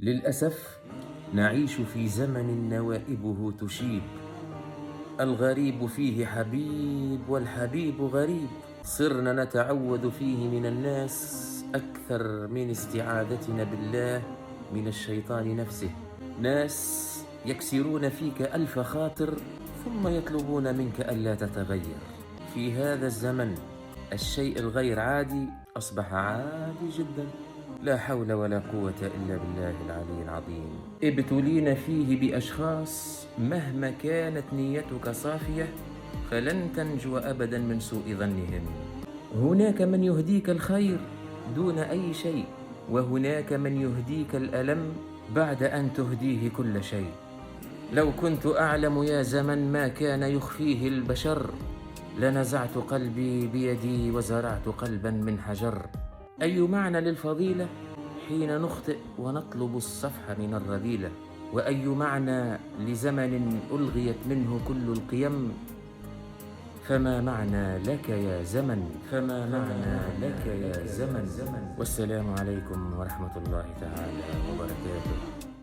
للأسف نعيش في زمن نوائبه تشيب. الغريب فيه حبيب والحبيب غريب. صرنا نتعوذ فيه من الناس أكثر من استعاذتنا بالله من الشيطان نفسه. ناس يكسرون فيك ألف خاطر ثم يطلبون منك ألا تتغير. في هذا الزمن الشيء الغير عادي أصبح عادي جدا. لا حول ولا قوة إلا بالله العلي العظيم. ابتلينا فيه بأشخاص مهما كانت نيتك صافية فلن تنجو أبدا من سوء ظنهم. هناك من يهديك الخير دون أي شيء، وهناك من يهديك الألم بعد أن تهديه كل شيء. لو كنت أعلم يا زمن ما كان يخفيه البشر لنزعت قلبي بيدي وزرعت قلبا من حجر. أي معنى للفضيلة حين نخطئ ونطلب الصفح من الرذيلة؟ وأي معنى لزمن ألغيت منه كل القيم؟ فما معنى لك يا زمن، فما معنى لك يا زمن. والسلام عليكم ورحمة الله تعالى وبركاته.